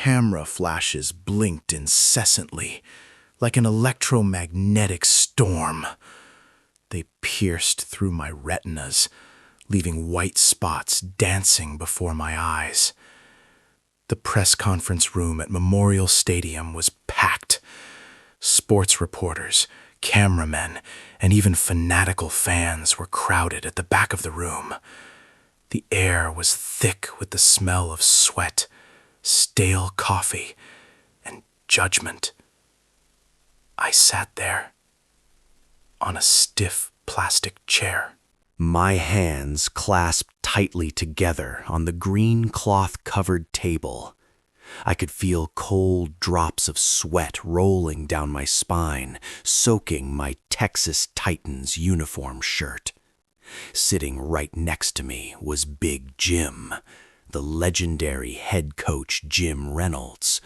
camera flashes blinked incessantly, like an electromagnetic storm. They pierced through my retinas, leaving white spots dancing before my eyes. The press conference room at Memorial Stadium was packed. Sports reporters, cameramen, and even fanatical fans were crowded at the back of the room. The air was thick with the smell of sweat, stale coffee, and judgment. I sat there, on a stiff plastic chair. My hands clasped tightly together on the green cloth-covered table. I could feel cold drops of sweat rolling down my spine, soaking my Texas Titans uniform shirt. Sitting right next to me was Big Jim, the legendary head coach Jim Reynolds,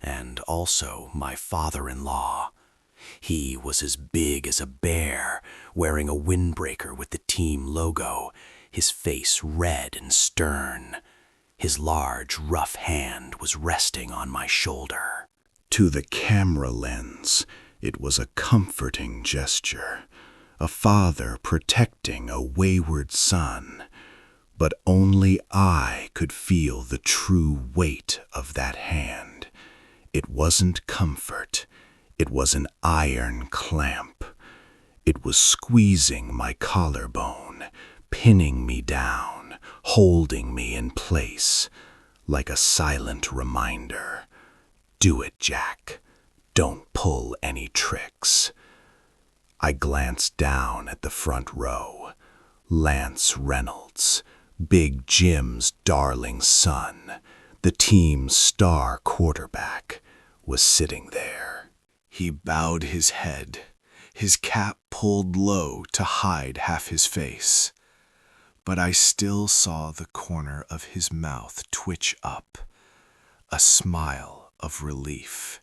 and also my father-in-law. He was as big as a bear, wearing a windbreaker with the team logo, his face red and stern. His large, rough hand was resting on my shoulder. To the camera lens, it was a comforting gesture, a father protecting a wayward son. But only I could feel the true weight of that hand. It wasn't comfort. It was an iron clamp. It was squeezing my collarbone, pinning me down, holding me in place, like a silent reminder. Do it, Jack. Don't pull any tricks. I glanced down at the front row. Lance Reynolds, Big Jim's darling son, the team's star quarterback, was sitting there. He bowed his head, his cap pulled low to hide half his face. But I still saw the corner of his mouth twitch up, a smile of relief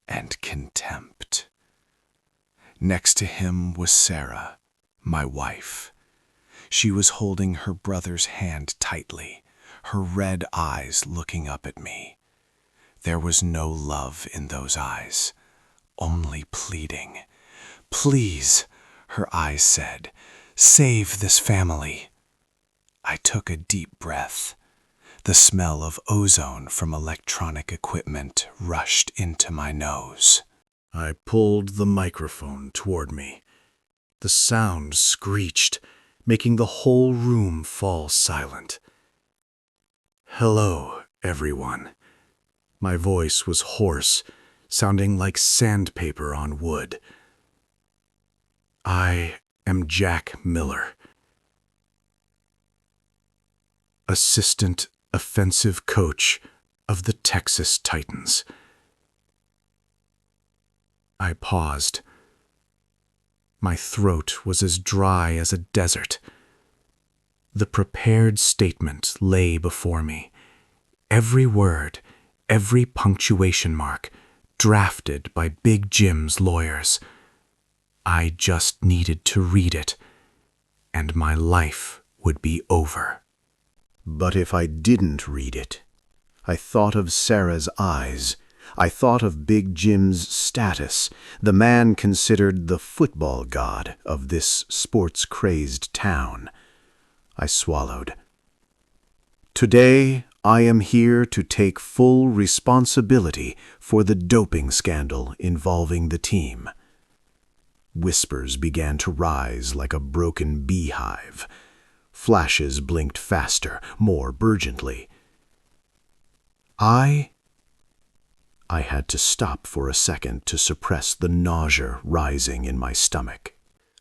and contempt. Next to him was Sarah, my wife. She was holding her brother's hand tightly, her red eyes looking up at me. There was no love in those eyes, only pleading. Please, her eyes said, save this family. I took a deep breath. The smell of ozone from electronic equipment rushed into my nose. I pulled the microphone toward me. The sound screeched, making the whole room fall silent. Hello, everyone. My voice was hoarse, sounding like sandpaper on wood. I am Jack Miller, assistant offensive coach of the Texas Titans. I paused. My throat was as dry as a desert. The prepared statement lay before me. Every word, every punctuation mark, drafted by Big Jim's lawyers. I just needed to read it, and my life would be over. But if I didn't read it, I thought of Sarah's eyes. I thought of Big Jim's status, the man considered the football god of this sports-crazed town. I swallowed. Today, I am here to take full responsibility for the doping scandal involving the team. Whispers began to rise like a broken beehive. Flashes blinked faster, more urgently. I had to stop for a second to suppress the nausea rising in my stomach.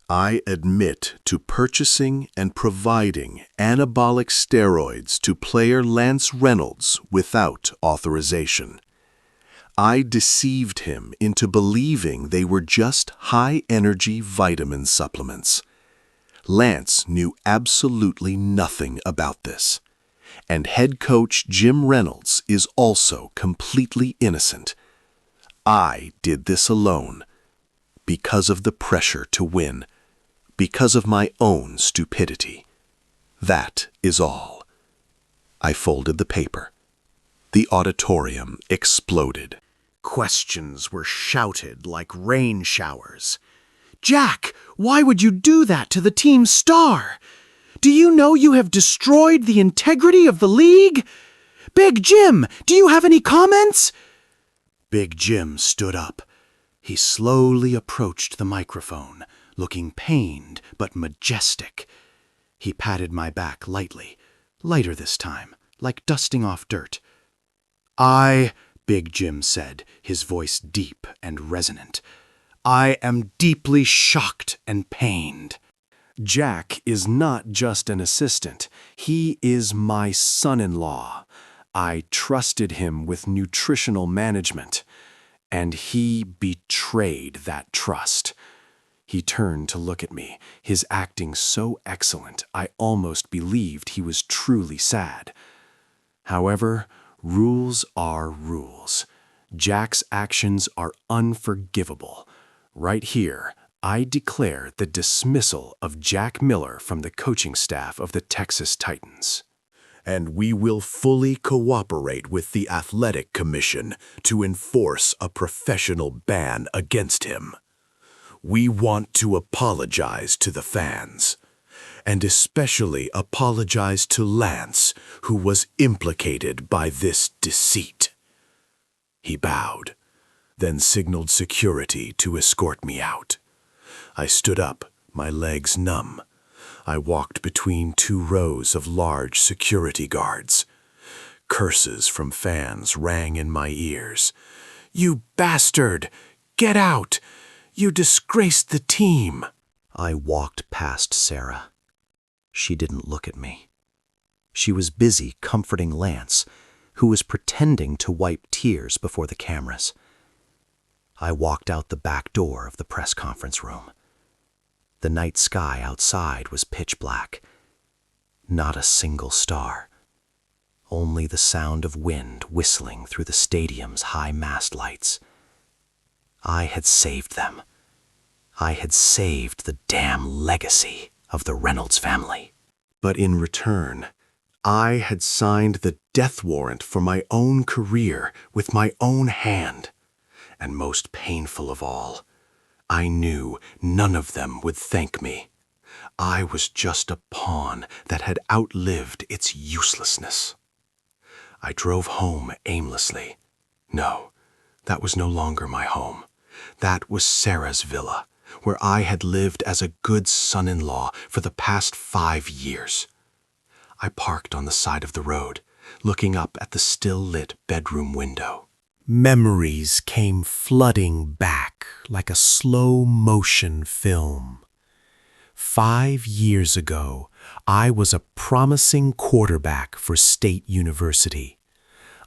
I admit to purchasing and providing anabolic steroids to player Lance Reynolds without authorization. I deceived him into believing they were just high-energy vitamin supplements. Lance knew absolutely nothing about this. And head coach Jim Reynolds is also completely innocent. I did this alone, because of the pressure to win, because of my own stupidity. That is all. I folded the paper. The auditorium exploded. Questions were shouted like rain showers. "Jack, why would you do that to the team's star? Do you know you have destroyed the integrity of the league? Big Jim, do you have any comments?" Big Jim stood up. He slowly approached the microphone, looking pained but majestic. He patted my back lightly, lighter this time, like dusting off dirt. Big Jim said, his voice deep and resonant, "I am deeply shocked and pained. Jack is not just an assistant. He is my son-in-law. I trusted him with nutritional management, and he betrayed that trust." He turned to look at me, his acting so excellent I almost believed he was truly sad. However, rules are rules. Jack's actions are unforgivable. Right here, I declare the dismissal of Jack Miller from the coaching staff of the Texas Titans. And we will fully cooperate with the Athletic Commission to enforce a professional ban against him. We want to apologize to the fans, and especially apologize to Lance, who was implicated by this deceit. He bowed, then signaled security to escort me out. I stood up, my legs numb. I walked between 2 rows of large security guards. Curses from fans rang in my ears. "You bastard! Get out! You disgraced the team!" I walked past Sarah. She didn't look at me. She was busy comforting Lance, who was pretending to wipe tears before the cameras. I walked out the back door of the press conference room. The night sky outside was pitch black. Not a single star. Only the sound of wind whistling through the stadium's high mast lights. I had saved them. I had saved the damn legacy of the Reynolds family. But in return, I had signed the death warrant for my own career with my own hand. And most painful of all, I knew none of them would thank me. I was just a pawn that had outlived its uselessness. I drove home aimlessly. No, that was no longer my home. That was Sarah's villa, where I had lived as a good son-in-law for the past 5 years. I parked on the side of the road, looking up at the still-lit bedroom window. Memories came flooding back like a slow-motion film. 5 years ago, I was a promising quarterback for State University,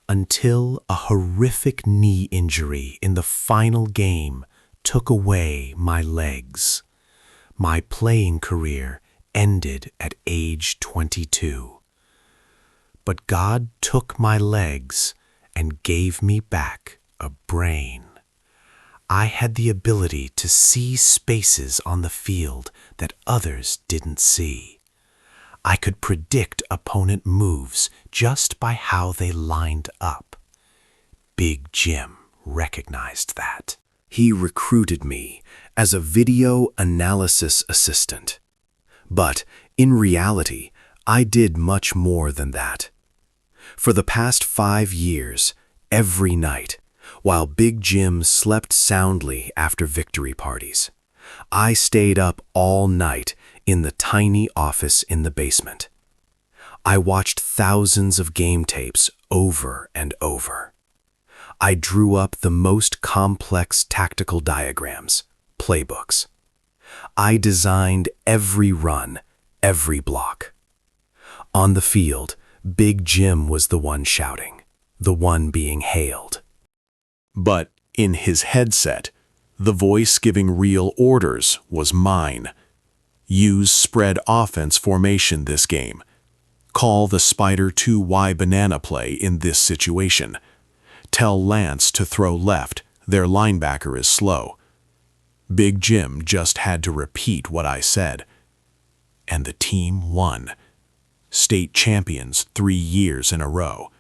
until a horrific knee injury in the final game took away my legs. My playing career ended at age 22. But God took my legs and gave me back a brain. I had the ability to see spaces on the field that others didn't see. I could predict opponent moves just by how they lined up. Big Jim recognized that. He recruited me as a video analysis assistant. But in reality, I did much more than that. For the past 5 years, every night, while Big Jim slept soundly after victory parties, I stayed up all night in the tiny office in the basement. I watched thousands of game tapes over and over. I drew up the most complex tactical diagrams, playbooks. I designed every run, every block. On the field, Big Jim was the one shouting, the one being hailed. But in his headset, the voice giving real orders was mine. Use spread offense formation this game. Call the Spider 2Y banana play in this situation. Tell Lance to throw left, their linebacker is slow. Big Jim just had to repeat what I said. And the team won. State champions 3 years in a row.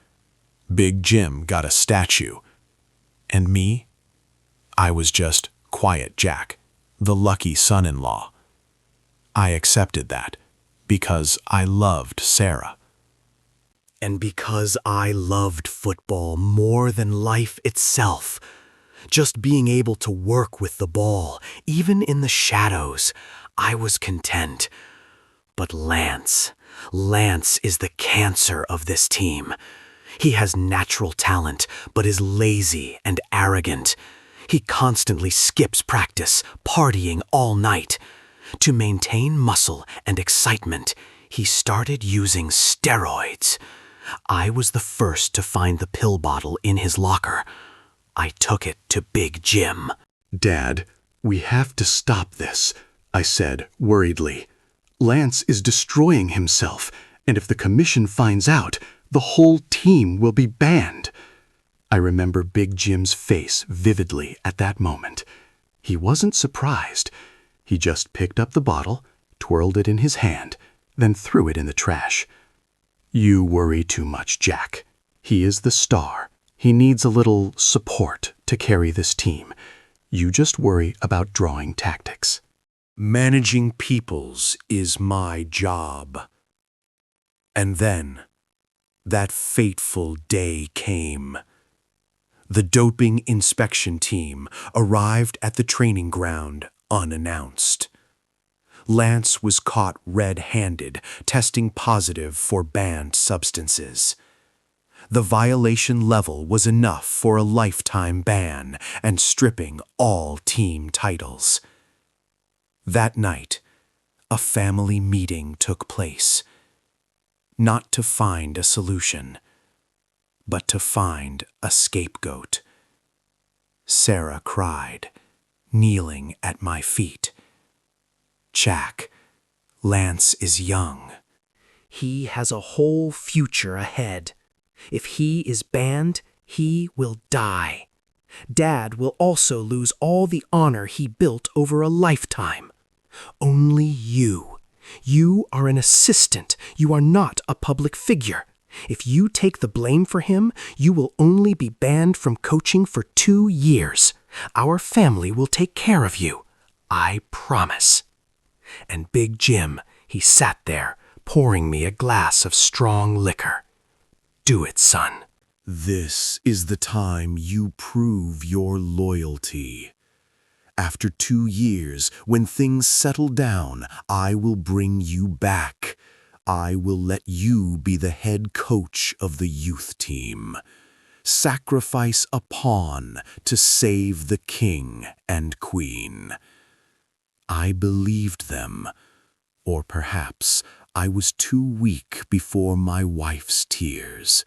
Big Jim got a statue. And me? I was just Quiet Jack, the lucky son-in-law. I accepted that because I loved Sarah. And because I loved football more than life itself. Just being able to work with the ball, even in the shadows, I was content. But Lance is the cancer of this team. He has natural talent, but is lazy and arrogant. He constantly skips practice, partying all night. To maintain muscle and excitement, he started using steroids. I was the first to find the pill bottle in his locker. I took it to Big Jim. "Dad, we have to stop this," I said worriedly. "Lance is destroying himself, and if the commission finds out, the whole team will be banned." I remember Big Jim's face vividly at that moment. He wasn't surprised. He just picked up the bottle, twirled it in his hand, then threw it in the trash. "You worry too much, Jack. He is the star. He needs a little support to carry this team. You just worry about drawing tactics." Managing peoples is my job. And then, that fateful day came. The doping inspection team arrived at the training ground unannounced. Lance was caught red-handed, testing positive for banned substances. The violation level was enough for a lifetime ban and stripping all team titles. That night, a family meeting took place. Not to find a solution, but to find a scapegoat. Sarah cried, kneeling at my feet. "Jack, Lance is young. He has a whole future ahead. If he is banned, he will die. Dad will also lose all the honor he built over a lifetime. Only you. You are an assistant. You are not a public figure. If you take the blame for him, you will only be banned from coaching for 2 years. Our family will take care of you. I promise." And Big Jim, he sat there, pouring me a glass of strong liquor. "Do it, son. "This is the time you prove your loyalty. After 2 years, when things settle down, I will bring you back. I will let you be the head coach of the youth team. Sacrifice a pawn to save the king and queen." I believed them, or perhaps I was too weak before my wife's tears.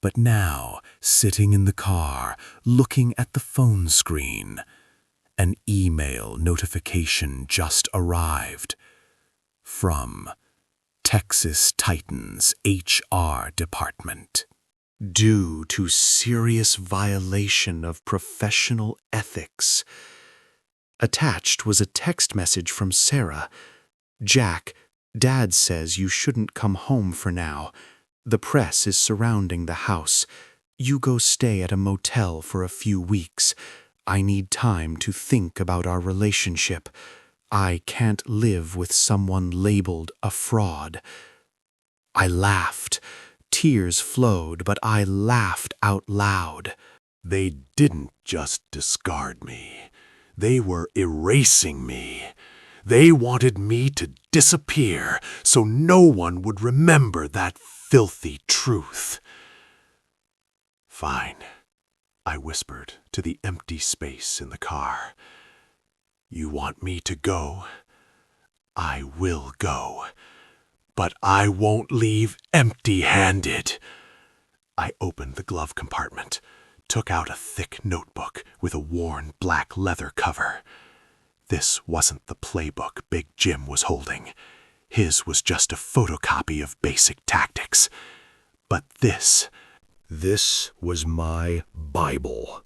But now, sitting in the car, looking at the phone screen, an email notification just arrived from Texas Titans HR Department. "Due to serious violation of professional ethics." Attached was a text message from Sarah. "Jack, Dad says you shouldn't come home for now. The press is surrounding the house. You go stay at a motel for a few weeks. I need time to think about our relationship. I can't live with someone labeled a fraud." I laughed. Tears flowed, but I laughed out loud. They didn't just discard me. They were erasing me. They wanted me to disappear so no one would remember that filthy truth. "Fine," I whispered to the empty space in the car. "You want me to go? I will go. But I won't leave empty-handed." I opened the glove compartment, took out a thick notebook with a worn black leather cover. This wasn't the playbook Big Jim was holding. His was just a photocopy of basic tactics. But this was my Bible.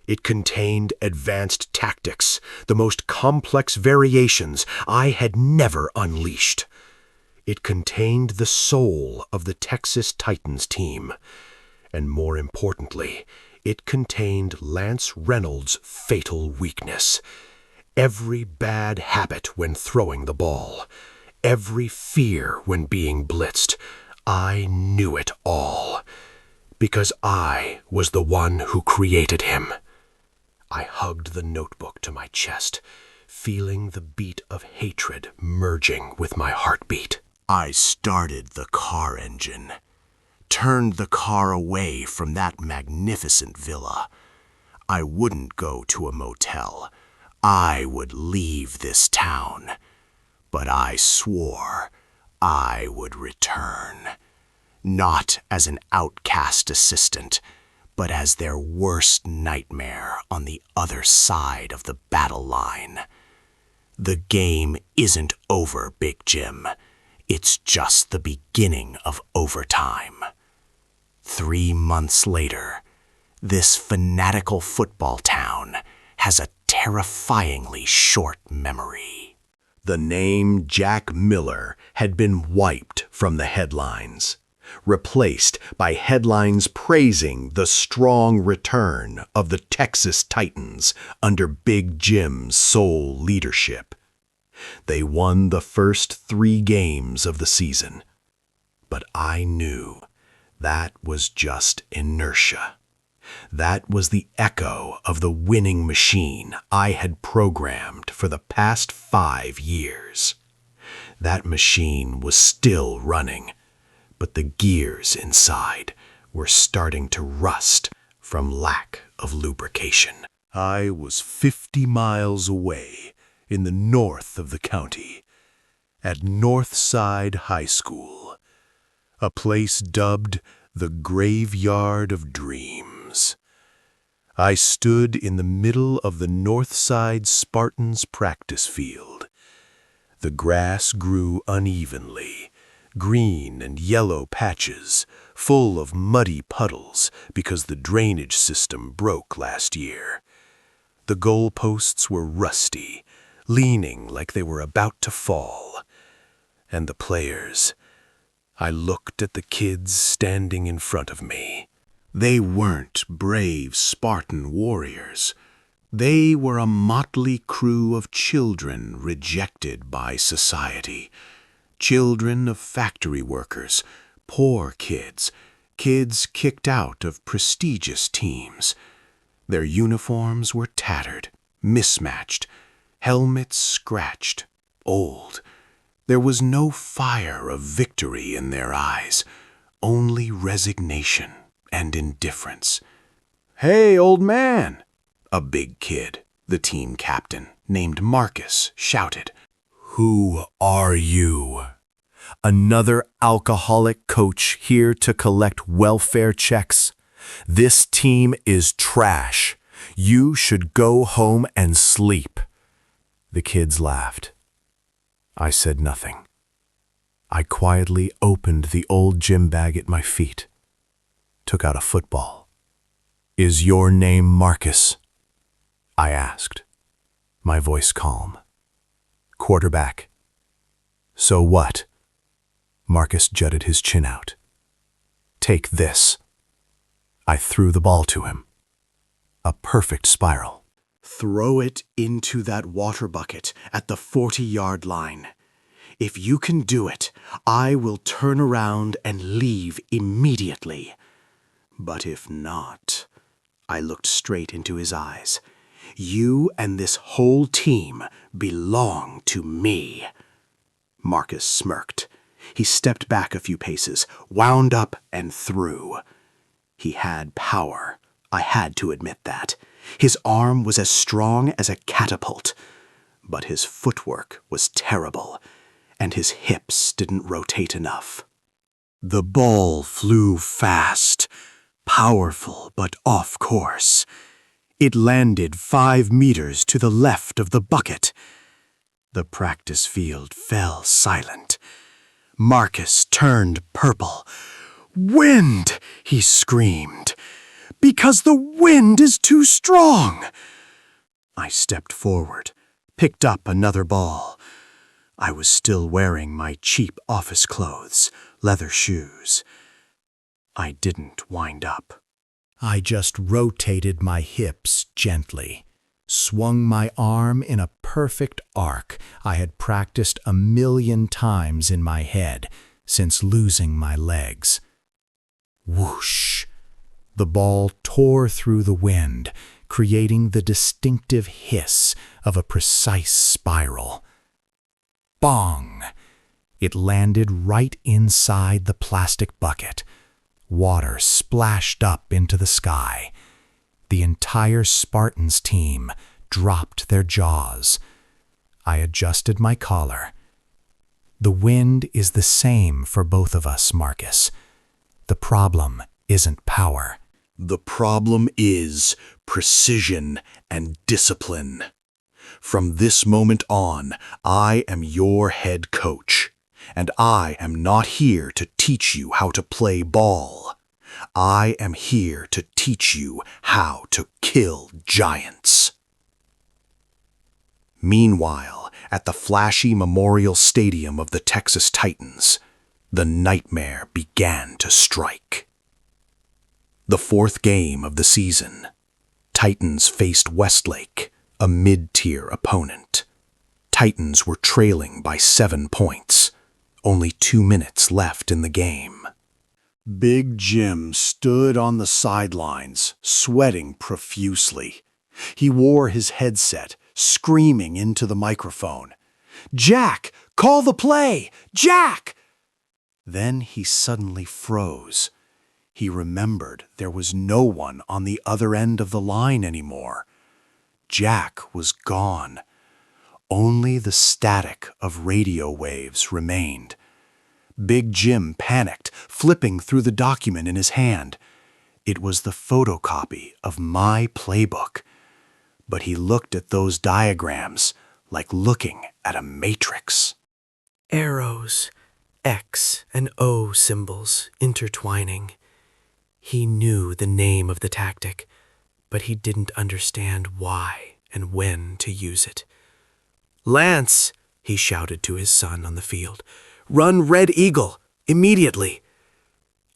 It contained advanced tactics, the most complex variations I had never unleashed. It contained the soul of the Texas Titans team. and more importantly, it contained Lance Reynolds' fatal weakness. Every bad habit when throwing the ball, every fear when being blitzed, I knew it all. Because I was the one who created him. I hugged the notebook to my chest, feeling the beat of hatred merging with my heartbeat. I started the car engine, turned the car away from that magnificent villa. I wouldn't go to a motel. I would leave this town. But I swore I would return. Not as an outcast assistant, but as their worst nightmare on the other side of the battle line. The game isn't over, Big Jim. It's just the beginning of overtime. 3 months later, this fanatical football town has a terrifyingly short memory. The name Jack Miller had been wiped from the headlines, replaced by headlines praising the strong return of the Texas Titans under Big Jim's sole leadership. They won the first 3 games of the season, but I knew that was just inertia. That was the echo of the winning machine I had programmed for the past 5 years. That machine was still running, but the gears inside were starting to rust from lack of lubrication. I was 50 miles away in the north of the county, at Northside High School, a place dubbed the Graveyard of Dreams. I stood in the middle of the Northside Spartans practice field. The grass grew unevenly, green and yellow patches, full of muddy puddles because the drainage system broke last year. The goalposts were rusty, leaning like they were about to fall. And the players, I looked at the kids standing in front of me. They weren't brave Spartan warriors. They were a motley crew of children rejected by society. Children of factory workers, poor kids, kids kicked out of prestigious teams. Their uniforms were tattered, mismatched, helmets scratched, old. There was no fire of victory in their eyes, only resignation and indifference. "Hey, old man!" a big kid, the team captain, named Marcus, shouted. Who are you? Another alcoholic coach here to collect welfare checks? This team is trash. You should go home and sleep. The kids laughed. I said nothing. I quietly opened the old gym bag at my feet, took out a football. Is your name Marcus? I asked, my voice calm. Quarterback. So what? Marcus jutted his chin out. Take this. I threw the ball to him. A perfect spiral. Throw it into that water bucket at the 40-yard line. If you can do it, I will turn around and leave immediately. But if not, I looked straight into his eyes. You and this whole team belong to me. Marcus smirked. He stepped back a few paces, wound up, and threw. He had power. I had to admit that. His arm was as strong as a catapult, but his footwork was terrible, and his hips didn't rotate enough. The ball flew fast, powerful but off course. It landed 5 meters to the left of the bucket. The practice field fell silent. Marcus turned purple. "Wind!" he screamed. "Because the wind is too strong!" I stepped forward, picked up another ball. I was still wearing my cheap office clothes, leather shoes. I didn't wind up. I just rotated my hips gently, swung my arm in a perfect arc I had practiced 1,000,000 times in my head since losing my legs. Whoosh! The ball tore through the wind, creating the distinctive hiss of a precise spiral. Bong! It landed right inside the plastic bucket. Water splashed up into the sky. The entire Spartans team dropped their jaws. I adjusted my collar. The wind is the same for both of us, Marcus. The problem isn't power. The problem is precision and discipline. From this moment on, I am your head coach, and I am not here to teach you how to play ball. I am here to teach you how to kill giants. Meanwhile, at the flashy Memorial Stadium of the Texas Titans, the nightmare began to strike. The fourth game of the season, Titans faced Westlake, a mid-tier opponent. Titans were trailing by 7 points, only 2 minutes left in the game. Big Jim stood on the sidelines, sweating profusely. He wore his headset, screaming into the microphone. "Jack, call the play! Jack!" Then he suddenly froze. He remembered there was no one on the other end of the line anymore. Jack was gone. Only the static of radio waves remained. Big Jim panicked, flipping through the document in his hand. It was the photocopy of my playbook. But he looked at those diagrams like looking at a matrix. Arrows, X and O symbols intertwining. He knew the name of the tactic, but he didn't understand why and when to use it. "Lance," he shouted to his son on the field, "run Red Eagle, immediately!"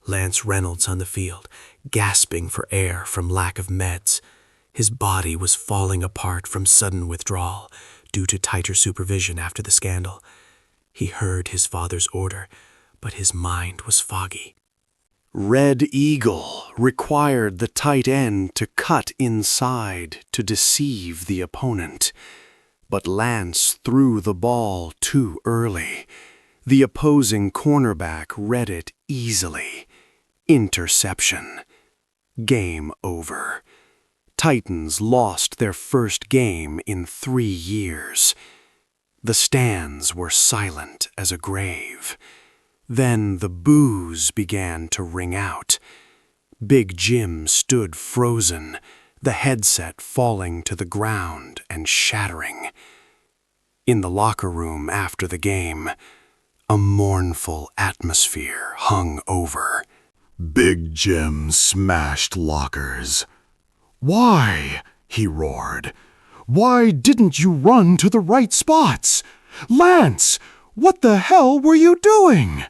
Lance Reynolds on the field, gasping for air from lack of meds. His body was falling apart from sudden withdrawal due to tighter supervision after the scandal. He heard his father's order, but his mind was foggy. Red Eagle required the tight end to cut inside to deceive the opponent. But Lance threw the ball too early. The opposing cornerback read it easily. Interception. Game over. Titans lost their first game in 3 years. The stands were silent as a grave. Then the boos began to ring out. Big Jim stood frozen, the headset falling to the ground and shattering. In the locker room after the game, a mournful atmosphere hung over. Big Jim smashed lockers. "Why?" he roared. "Why didn't you run to the right spots? Lance, what the hell were you doing?"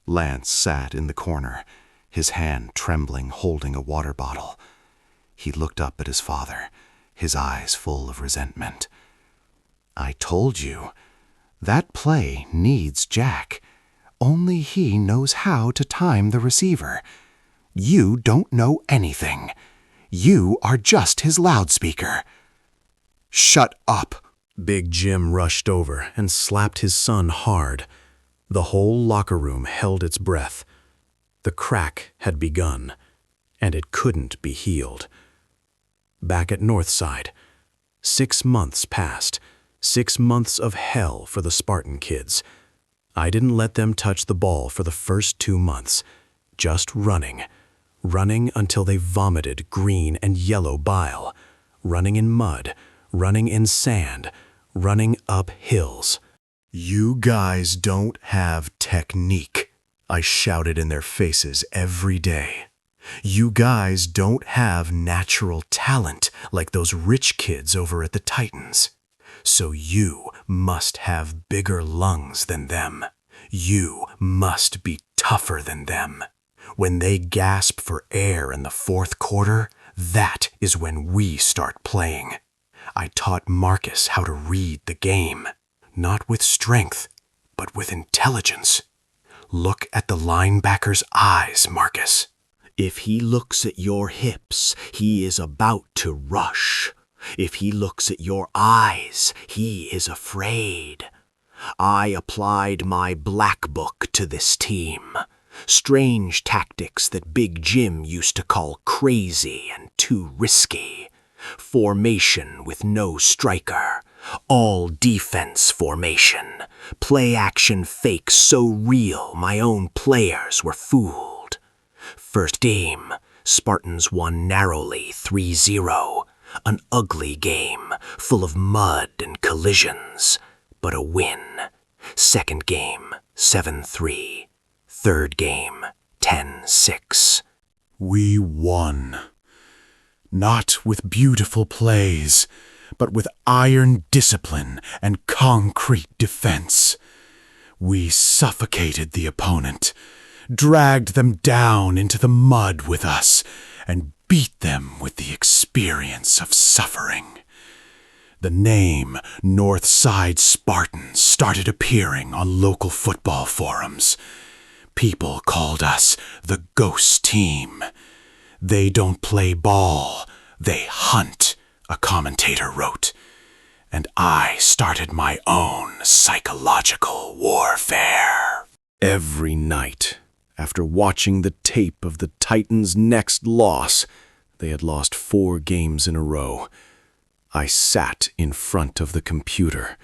Lance sat in the corner, his hand trembling, holding a water bottle. He looked up at his father, his eyes full of resentment. "I told you, that play needs Jack. Only he knows how to time the receiver. You don't know anything. You are just his loudspeaker." "Shut up!" Big Jim rushed over and slapped his son hard. The whole locker room held its breath. The crack had begun, and it couldn't be healed. Back at Northside, 6 months passed, 6 months of hell for the Spartan kids. I didn't let them touch the ball for the first 2 months, just running until they vomited green and yellow bile, running in mud, running in sand, running up hills. "You guys don't have technique," I shouted in their faces every day. "You guys don't have natural talent like those rich kids over at the Titans. So you must have bigger lungs than them. You must be tougher than them. When they gasp for air in the fourth quarter, that is when we start playing. I taught Marcus how to read the game, not with strength, but with intelligence. Look at the linebacker's eyes, Marcus. If he looks at your hips, he is about to rush. If he looks at your eyes, he is afraid. I applied my black book to this team. Strange tactics that Big Jim used to call crazy and too risky. Formation with no striker. All defense formation. Play action fakes so real my own players were fooled. First game, Spartans won narrowly 3-0. An ugly game, full of mud and collisions, but a win. Second game, 7-3. Third game, 10-6. We won. Not with beautiful plays, but with iron discipline and concrete defense. We suffocated the opponent, dragged them down into the mud with us, and beat them with the experience of suffering. The name Northside Spartans started appearing on local football forums. People called us the Ghost Team. They don't play ball, they hunt, a commentator wrote. And I started my own psychological warfare. Every night, after watching the tape of the Titans' next loss, they had lost 4 games in a row, I sat in front of the computer,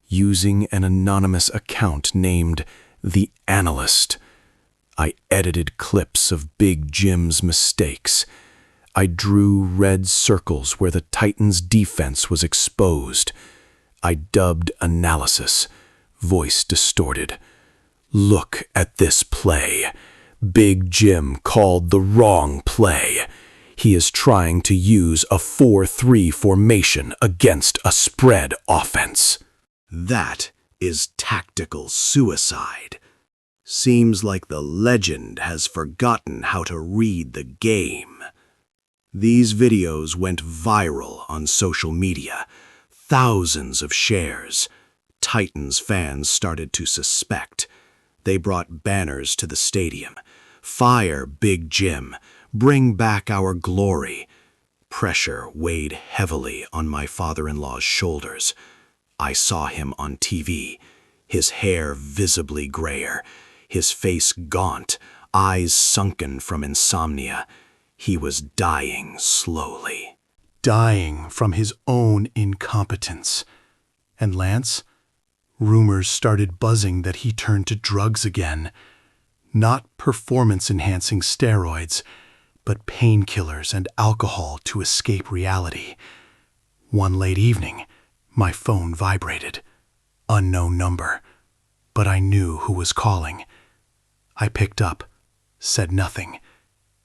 using an anonymous account named The Analyst. I edited clips of Big Jim's mistakes. I drew red circles where the Titans' defense was exposed. I dubbed analysis, voice distorted. Look at this play. Big Jim called the wrong play. He is trying to use a 4-3 formation against a spread offense. That is tactical suicide. Seems like the legend has forgotten how to read the game. These videos went viral on social media. Thousands of shares. Titans fans started to suspect. They brought banners to the stadium. Fire Big Jim. Bring back our glory. Pressure weighed heavily on my father-in-law's shoulders. I saw him on TV, his hair visibly grayer, his face gaunt, eyes sunken from insomnia. He was dying slowly. Dying from his own incompetence. And Lance? Rumors started buzzing that he turned to drugs again. Not performance-enhancing steroids, but painkillers and alcohol to escape reality. One late evening, my phone vibrated. Unknown number, but I knew who was calling. I picked up, said nothing.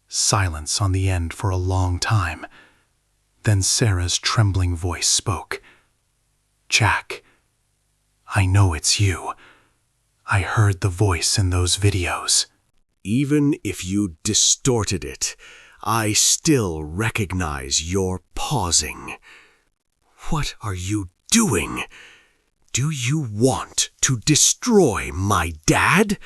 Silence on the end for a long time. Then Sarah's trembling voice spoke. "Jack, I know it's you. I heard the voice in those videos." Even if you distorted it, I still recognize your pausing. What are you doing? Do you want to destroy my dad?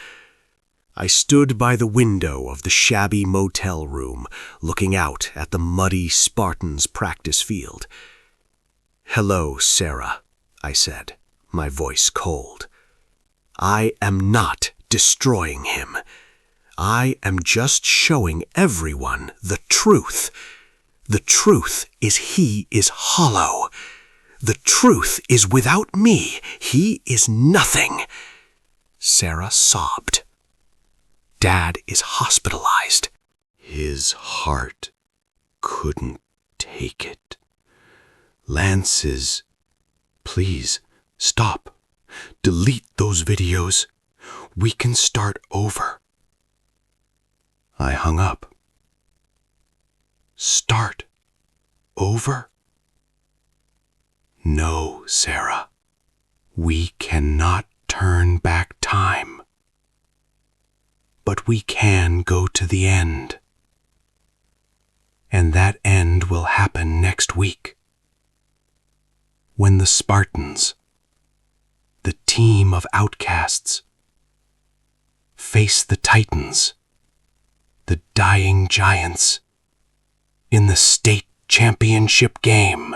I stood by the window of the shabby motel room, looking out at the muddy Spartans' practice field. "Hello, Sarah," I said, my voice cold. "I am not destroying him. I am just showing everyone the truth. The truth is he is hollow. The truth is without me, he is nothing." Sarah sobbed. "Dad is hospitalized. His heart couldn't take it. Lance is... Please, stop. Delete those videos. We can start over." I hung up. Start over? No, Sarah. We cannot turn back time. But we can go to the end. And that end will happen next week. When the Spartans, the team of outcasts, face the Titans, the dying giants, in the state championship game.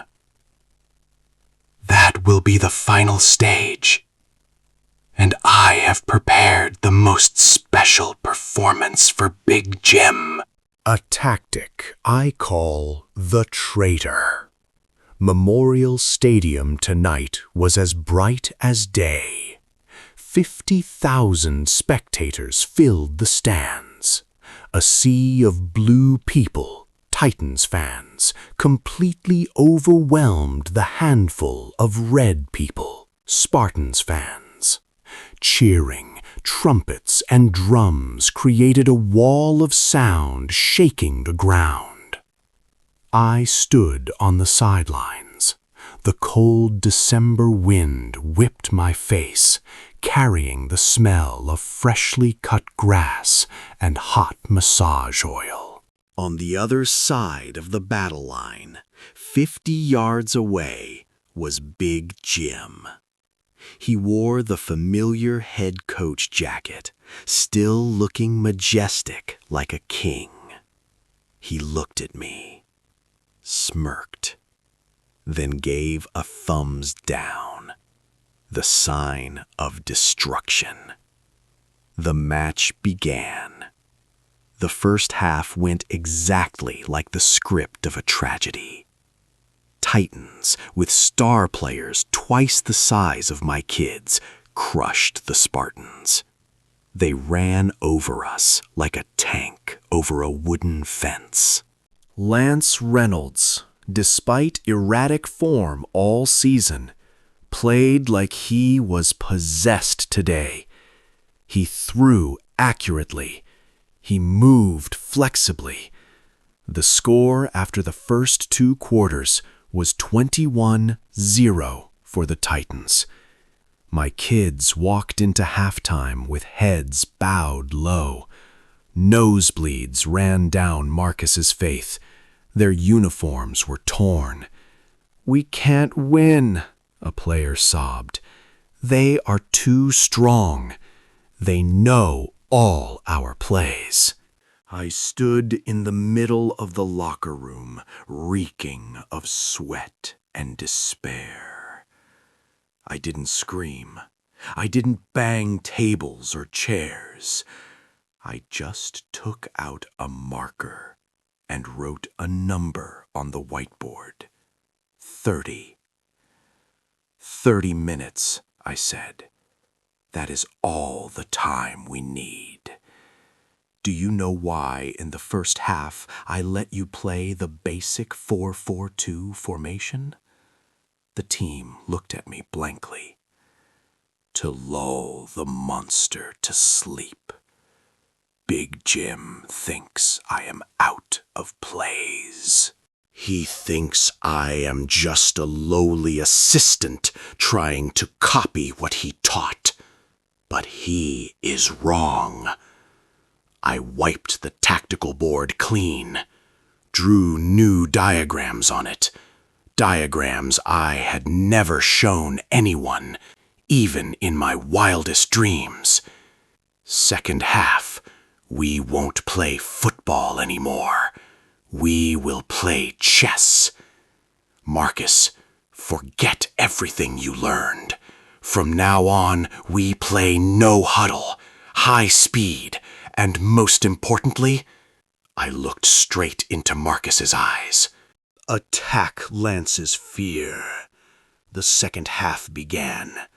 That will be the final stage. And I have prepared the most special performance for Big Jim. A tactic I call the traitor. Memorial Stadium tonight was as bright as day. 50,000 spectators filled the stands. A sea of blue people, Titans fans, completely overwhelmed the handful of red people, Spartans fans. Cheering, trumpets, and drums created a wall of sound shaking the ground. I stood on the sidelines. The cold December wind whipped my face, carrying the smell of freshly cut grass and hot massage oil. On the other side of the battle line, 50 yards away, was Big Jim. He wore the familiar head coach jacket, still looking majestic like a king. He looked at me, smirked, then gave a thumbs down, the sign of destruction. The match began. The first half went exactly like the script of a tragedy. Titans, with star players twice the size of my kids, crushed the Spartans. They ran over us like a tank over a wooden fence. Lance Reynolds, despite erratic form all season, played like he was possessed today. He threw accurately. He moved flexibly. The score after the first 2 quarters was 21-0 for the Titans. My kids walked into halftime with heads bowed low. Nosebleeds ran down Marcus's face. Their uniforms were torn. "We can't win," a player sobbed. "They are too strong. They know all our plays." I stood in the middle of the locker room, reeking of sweat and despair. I didn't scream. I didn't bang tables or chairs. I just took out a marker and wrote a number on the whiteboard. 30. 30 minutes, I said. That is all the time we need. Do you know why in the first half I let you play the basic 4-4-2 formation? The team looked at me blankly. To lull the monster to sleep. Big Jim thinks I am out of plays. He thinks I am just a lowly assistant trying to copy what he taught. But he is wrong. I wiped the tactical board clean, drew new diagrams on it, diagrams I had never shown anyone, even in my wildest dreams. Second half, we won't play football anymore. We will play chess. Marcus, forget everything you learned. From now on, we play no huddle, high speed, and most importantly, I looked straight into Marcus's eyes. Attack Lance's fear. The second half began.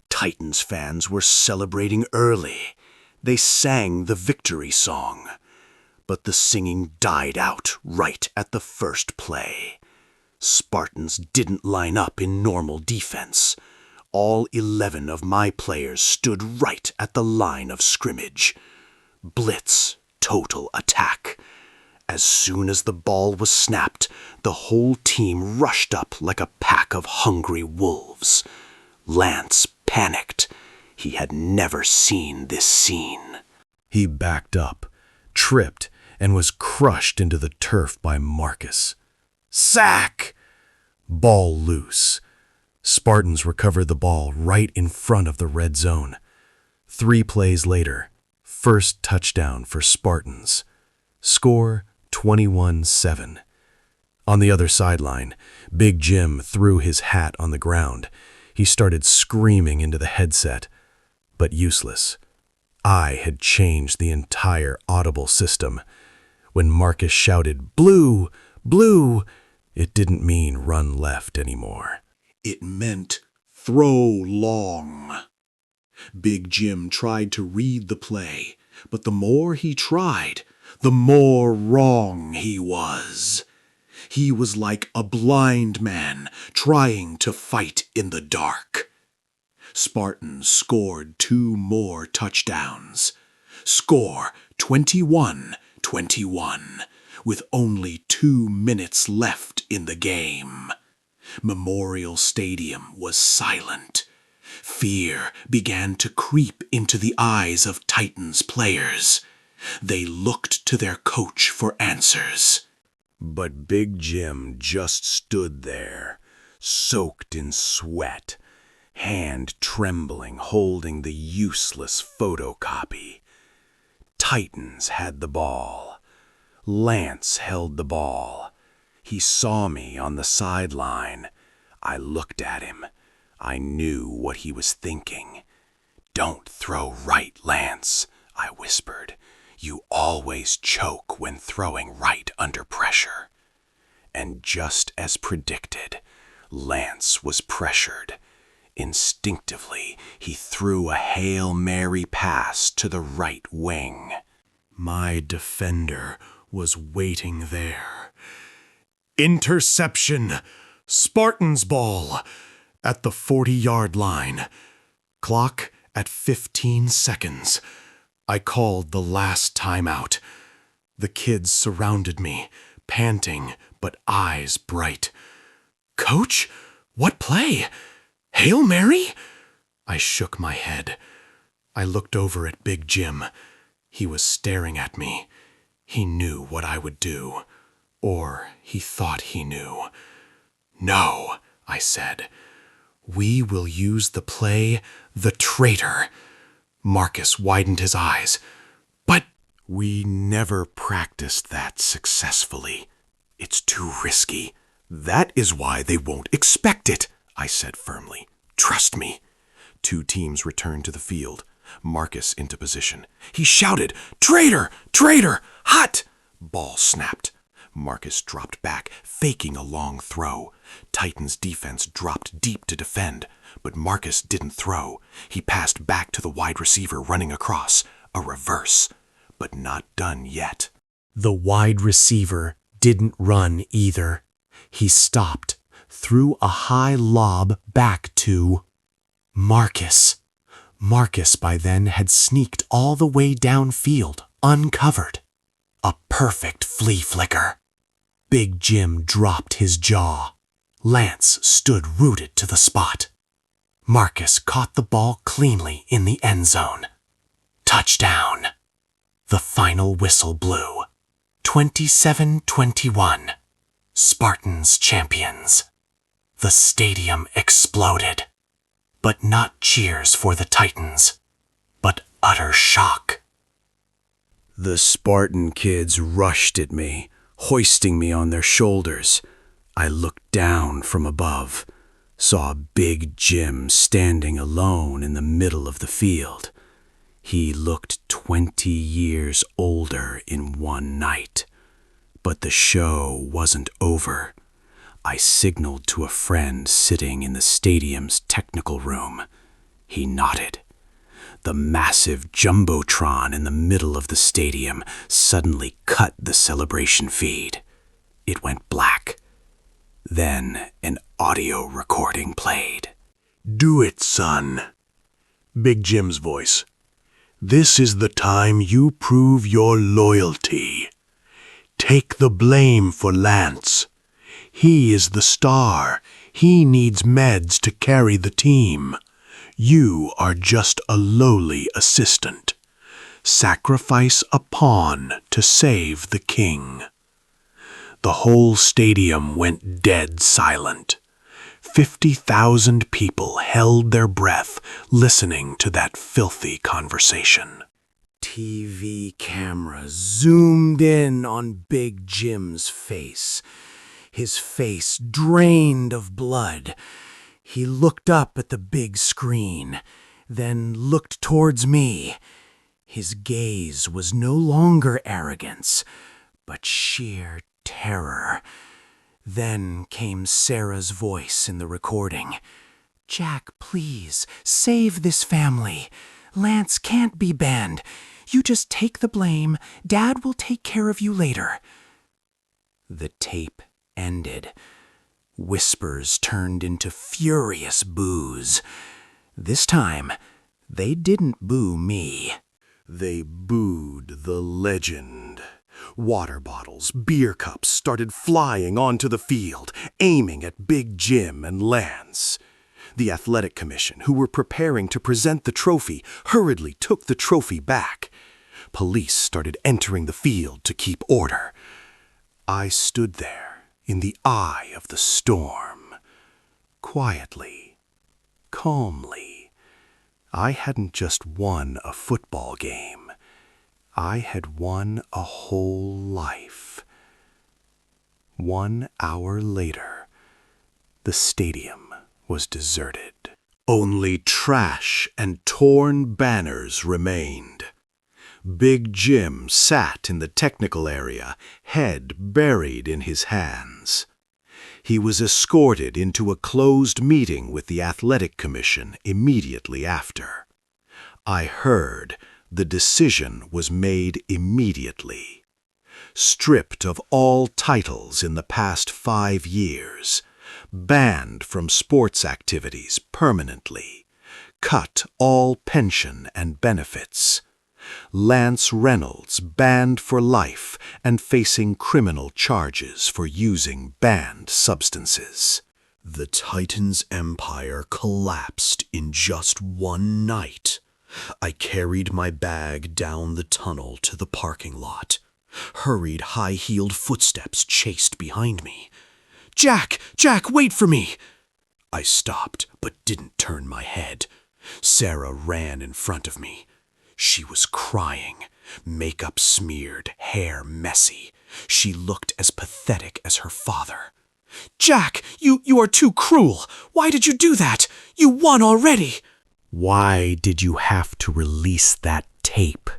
Titans fans were celebrating early. They sang the victory song. But the singing died out right at the first play. Spartans didn't line up in normal defense. All 11 of my players stood right at the line of scrimmage. Blitz, total attack. As soon as the ball was snapped, the whole team rushed up like a pack of hungry wolves. Lance panicked. He had never seen this scene. He backed up, tripped, and was crushed into the turf by Marcus. Sack! Ball loose. Spartans recovered the ball right in front of the red zone. 3 plays later, first touchdown for Spartans. Score 21-7. On the other sideline, Big Jim threw his hat on the ground. He started screaming into the headset, but useless. I had changed the entire audible system. When Marcus shouted, "Blue! Blue!" it didn't mean run left anymore. It meant throw long. Big Jim tried to read the play, but the more he tried, the more wrong he was. He was like a blind man trying to fight in the dark. Spartans scored 2 more touchdowns. Score 21-21, with only 2 minutes left in the game. Memorial Stadium was silent. Fear began to creep into the eyes of Titans players. They looked to their coach for answers. But Big Jim just stood there, soaked in sweat, hand trembling, holding the useless photocopy. Titans had the ball. Lance held the ball. He saw me on the sideline. I looked at him. I knew what he was thinking. "Don't throw right, Lance," I whispered. "You always choke when throwing right under pressure." And just as predicted, Lance was pressured. Instinctively, he threw a Hail Mary pass to the right wing. My defender was waiting there. Interception! Spartans ball! At the 40-yard line. Clock at 15 seconds. I called the last timeout. The kids surrounded me, panting but eyes bright. "Coach, what play? Hail Mary?" I shook my head. I looked over at Big Jim. He was staring at me. He knew what I would do. Or he thought he knew. "No," I said. "We will use the play, the traitor." Marcus widened his eyes. "But we never practiced that successfully. It's too risky." "That is why they won't expect it," I said firmly. "Trust me." 2 teams returned to the field. Marcus into position. He shouted, "Traitor! Traitor! Hot!" Ball snapped. Marcus dropped back, faking a long throw. Titans' defense dropped deep to defend, but Marcus didn't throw. He passed back to the wide receiver running across. A reverse, but not done yet. The wide receiver didn't run either. He stopped, threw a high lob back to Marcus. Marcus by then had sneaked all the way downfield, uncovered. A perfect flea flicker. Big Jim dropped his jaw. Lance stood rooted to the spot. Marcus caught the ball cleanly in the end zone. Touchdown. The final whistle blew. 27-21. Spartans champions. The stadium exploded. But not cheers for the Titans, but utter shock. The Spartan kids rushed at me, hoisting me on their shoulders. I looked down from above, saw Big Jim standing alone in the middle of the field. He looked 20 years older in one night. But the show wasn't over. I signaled to a friend sitting in the stadium's technical room. He nodded. The massive jumbotron in the middle of the stadium suddenly cut the celebration feed. It went black. Then an audio recording played. "Do it, son." Big Jim's voice. "This is the time you prove your loyalty. Take the blame for Lance. He is the star. He needs meds to carry the team. You are just a lowly assistant. sacrifice a pawn to save the king. The whole stadium went dead silent. 50,000 people held their breath listening to that filthy conversation. TV camera zoomed in on Big Jim's face. His face drained of blood. He looked up at the big screen, then looked towards me. His gaze was no longer arrogance, but sheer terror. Then came Sarah's voice in the recording. "Jack, please, save this family. Lance can't be banned. You just take the blame. Dad will take care of you later." The tape ended. Whispers turned into furious boos. This time, they didn't boo me. They booed the legend. Water bottles, beer cups started flying onto the field, aiming at Big Jim and Lance. The athletic commission, who were preparing to present the trophy, hurriedly took the trophy back. Police started entering the field to keep order. I stood there in the eye of the storm. Quietly, calmly. I hadn't just won a football game. I had won a whole life. 1 hour later, the stadium was deserted. Only trash and torn banners remained. Big Jim sat in the technical area, head buried in his hands. He was escorted into a closed meeting with the athletic commission immediately after. I heard the decision was made immediately. Stripped of all titles in the past 5 years, banned from sports activities permanently, cut all pension and benefits. Lance Reynolds banned for life and facing criminal charges for using banned substances. The Titans' empire collapsed in just one night. I carried my bag down the tunnel to the parking lot. Hurried high-heeled footsteps chased behind me. "Jack! Jack, wait for me!" I stopped, but didn't turn my head. Sarah ran in front of me. She was crying, makeup smeared, hair messy. She looked as pathetic as her father. "Jack, you are too cruel! Why did you do that? You won already!" Why did you have to release that tape?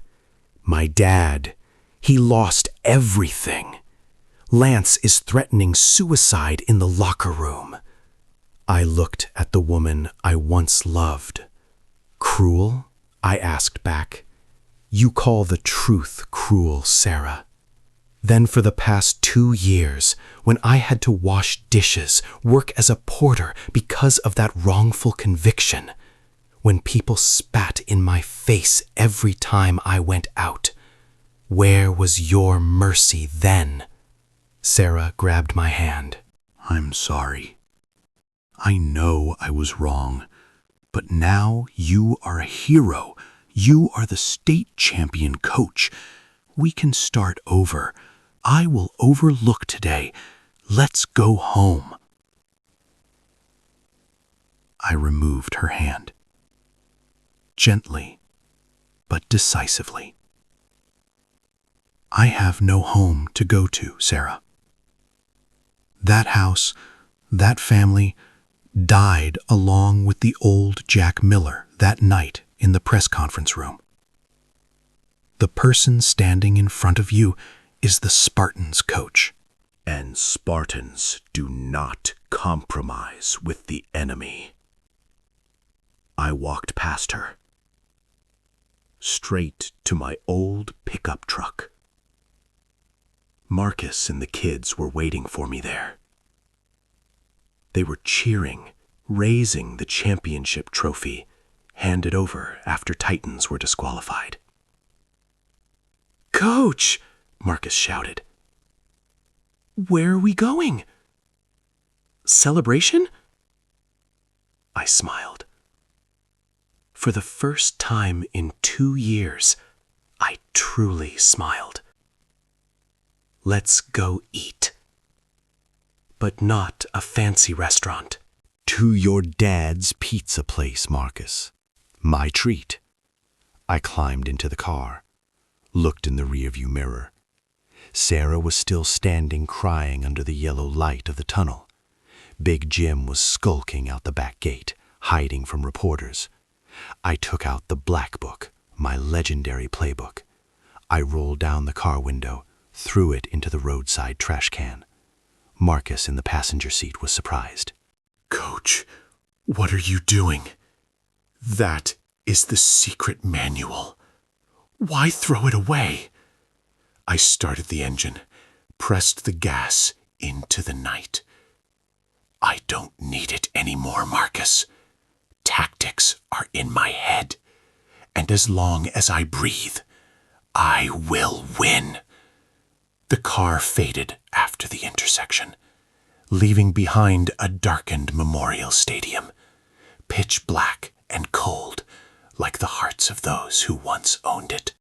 My dad, he lost everything. Lance is threatening suicide in the locker room. I looked at the woman I once loved. "Cruel?" I asked back. "You call the truth cruel, Sarah." Then for the past 2 years, when I had to wash dishes, work as a porter because of that wrongful conviction, when people spat in my face every time I went out, where was your mercy then? Sarah grabbed my hand. "I'm sorry. I know I was wrong, but now you are a hero. You are the state champion coach. We can start over. I will overlook today. Let's go home." I removed her hand. Gently, but decisively. "I have no home to go to, Sarah. That house, that family, died along with the old Jack Miller that night in the press conference room. The person standing in front of you is the Spartans' coach. And Spartans do not compromise with the enemy." I walked past her, straight to my old pickup truck. Marcus and the kids were waiting for me there. They were cheering, raising the championship trophy, handed over after Titans were disqualified. "Coach!" Marcus shouted. "Where are we going? Celebration?" I smiled. For the first time in 2 years, I truly smiled. Let's go eat. But not a fancy restaurant. To your dad's pizza place, Marcus. My treat. I climbed into the car, looked in the rearview mirror. Sarah was still standing crying under the yellow light of the tunnel. Big Jim was skulking out the back gate, hiding from reporters. I took out the black book, my legendary playbook. I rolled down the car window, threw it into the roadside trash can. Marcus in the passenger seat was surprised. Coach, what are you doing? That is the secret manual. Why throw it away? I started the engine, pressed the gas into the night. I don't need it anymore, Marcus. Tactics are in my head, and as long as I breathe, I will win. The car faded after the intersection, leaving behind a darkened memorial stadium, pitch black and cold, like the hearts of those who once owned it.